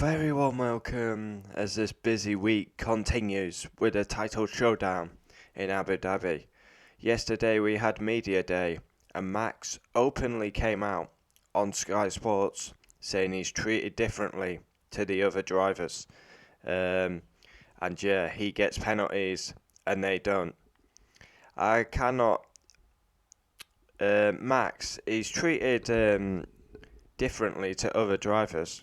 very warm welcome as this busy week continues with a title showdown in Abu Dhabi. Yesterday we had Media Day and Max openly came out on Sky Sports saying he's treated differently to the other drivers. And he gets penalties and they don't. I cannot. Max, he's treated differently to other drivers.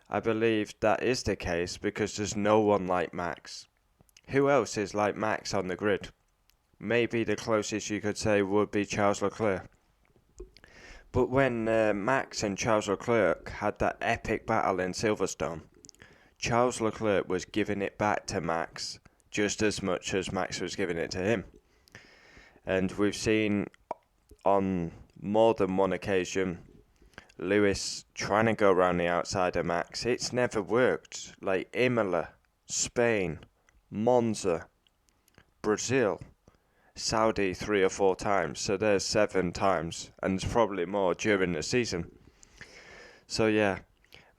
I believe that is the case because there's no one like Max. Who else is like Max on the grid? Maybe the closest you could say would be Charles Leclerc. But when Max and Charles Leclerc had that epic battle in Silverstone, Charles Leclerc was giving it back to Max just as much as Max was giving it to him. And we've seen on more than one occasion Lewis trying to go around the outside of Max. It's never worked. Like Imola, Spain, Monza, Brazil, Saudi 3 or 4 times. So there's 7 times, and there's probably more during the season. So yeah,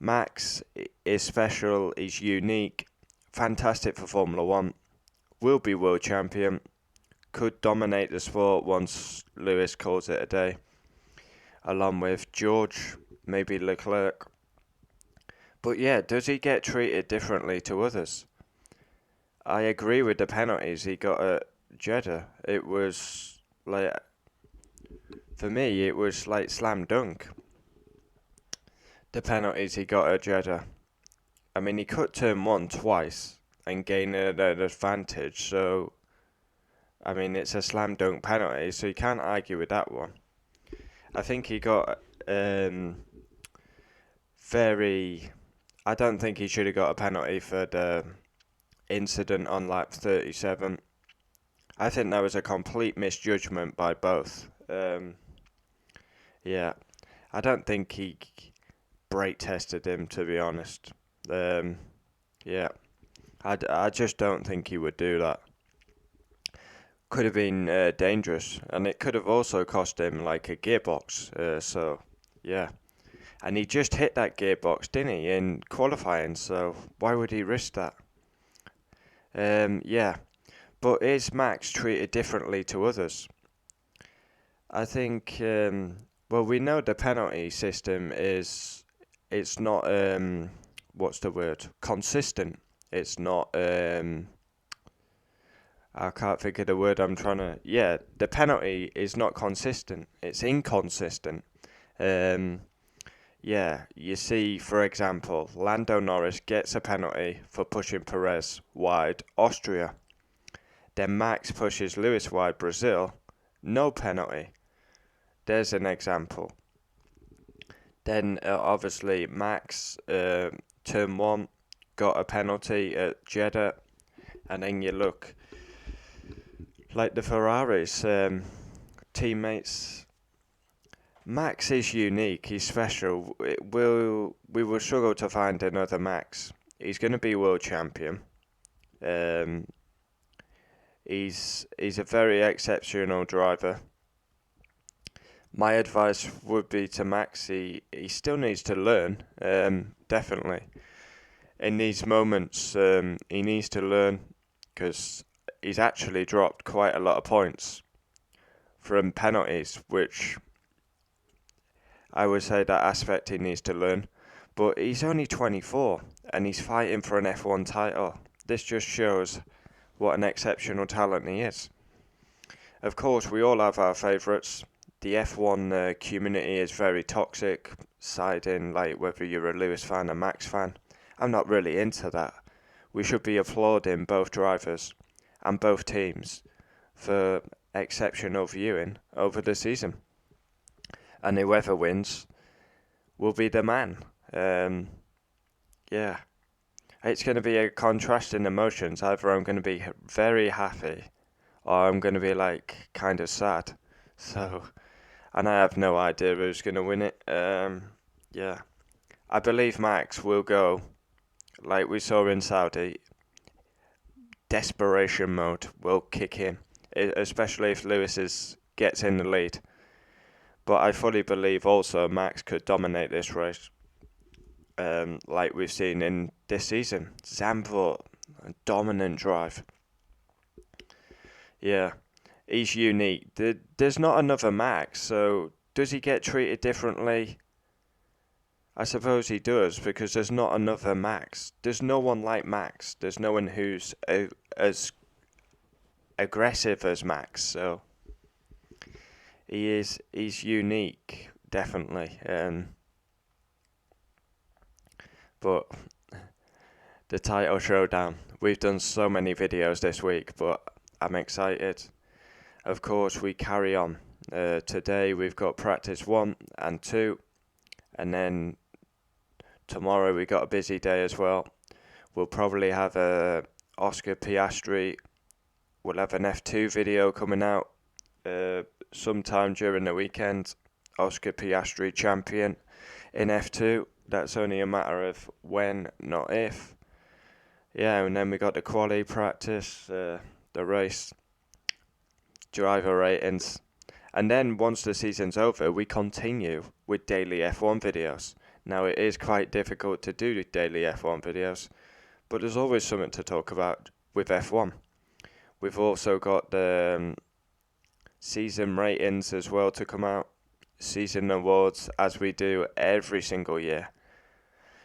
Max is special, he's unique, fantastic for Formula 1, will be world champion, could dominate the sport once Lewis calls it a day, along with George, maybe Leclerc. But yeah, does he get treated differently to others? I agree with the penalties he got at Jeddah. It was like, for me, it was like slam dunk. The penalties he got at Jeddah. I mean, he cut turn 1 twice and gained an advantage, so I mean, it's a slam dunk penalty, so you can't argue with that one. I think he got I don't think he should have got a penalty for the incident on lap 37. I think that was a complete misjudgment by both. I don't think he brake tested him, to be honest. I just don't think he would do that. Could have been dangerous, and it could have also cost him like a gearbox. And he just hit that gearbox, didn't he, in qualifying? So why would he risk that? But is Max treated differently to others? I think. We know the penalty system it's not what's the word? Consistent. It's not I can't think of the word I'm trying to. Yeah, the penalty is not consistent. It's inconsistent. You see, for example, Lando Norris gets a penalty for pushing Perez wide, Austria. Then Max pushes Lewis wide, Brazil. No penalty. There's an example. Then, obviously, Max, turn 1, got a penalty at Jeddah. And then you look, like the Ferraris, teammates. Max is unique, he's special. We will struggle to find another Max. He's going to be world champion. He's a very exceptional driver. My advice would be to Max, he still needs to learn, definitely. In these moments, he needs to learn because he's actually dropped quite a lot of points from penalties, which I would say that aspect he needs to learn. But he's only 24 and he's fighting for an F1 title. This just shows what an exceptional talent he is. Of course, we all have our favourites. The F1 community is very toxic, siding like whether you're a Lewis fan or Max fan. I'm not really into that. We should be applauding both drivers and both teams for exceptional viewing over the season. And whoever wins will be the man. It's going to be a contrast in emotions. Either I'm going to be very happy or I'm going to be like kind of sad. So, and I have no idea who's going to win it. I believe Max will go, like we saw in Saudi. Desperation mode will kick in, especially if Lewis gets in the lead. But I fully believe also Max could dominate this race. like we've seen in this season. Zandvoort, a dominant drive. Yeah, he's unique. There's not another Max, so does he get treated differently? I suppose he does, because there's not another Max. There's no one like Max. There's no one who's as aggressive as Max, so he's unique, definitely. But the title showdown. We've done so many videos this week, but I'm excited. Of course, we carry on. Today we've got practice 1 and 2, and then tomorrow we got a busy day as well. We'll probably have a Oscar Piastri. We'll have an F2 video coming out sometime during the weekend. Oscar Piastri champion in F2. That's only a matter of when, not if. Yeah, and then we got the quali practice, the race, driver ratings. And then once the season's over, we continue with daily F1 videos. Now, it is quite difficult to do daily F1 videos, but there's always something to talk about with F1. We've also got the season ratings as well to come out, season awards, as we do every single year.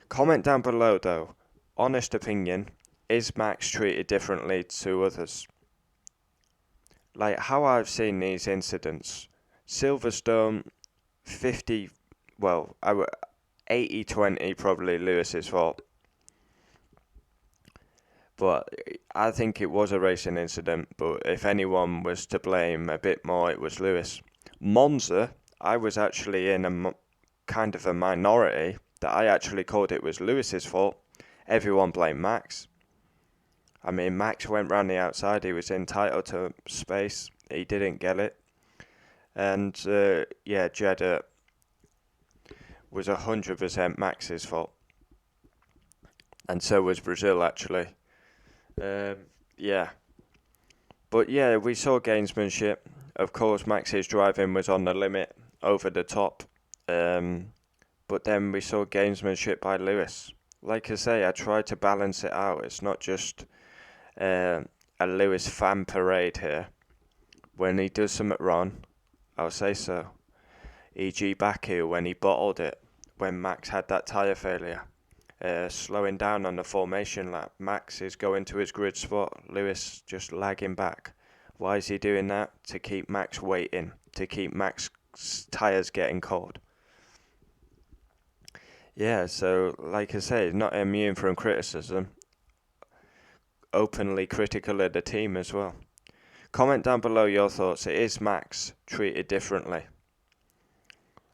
Comment down below though, honest opinion, is Max treated differently to others? Like how I've seen these incidents, Silverstone, 80-20 probably Lewis's fault. But I think it was a racing incident, but if anyone was to blame a bit more, it was Lewis. Monza, I was actually in a kind of a minority that I actually called it was Lewis's fault. Everyone blamed Max. I mean, Max went round the outside, he was entitled to space, he didn't get it. And Jeddah was 100% Max's fault. And so was Brazil, actually. But yeah, we saw gamesmanship. Of course, Max's driving was on the limit, over the top. But then we saw gamesmanship by Lewis. Like I say, I tried to balance it out. It's not just a Lewis fan parade here. When he does something wrong, I'll say so. E.g. Baku, when he bottled it, when Max had that tyre failure. Slowing down on the formation lap. Max is going to his grid spot, Lewis just lagging back. Why is he doing that? To keep Max waiting, to keep Max's tyres getting cold. Yeah, so like I say, not immune from criticism. Openly critical of the team as well. Comment down below your thoughts. Is Max treated differently?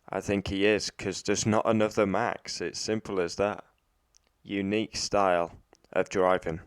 I think he is, because there's not another Max. It's simple as that. Unique style of driving.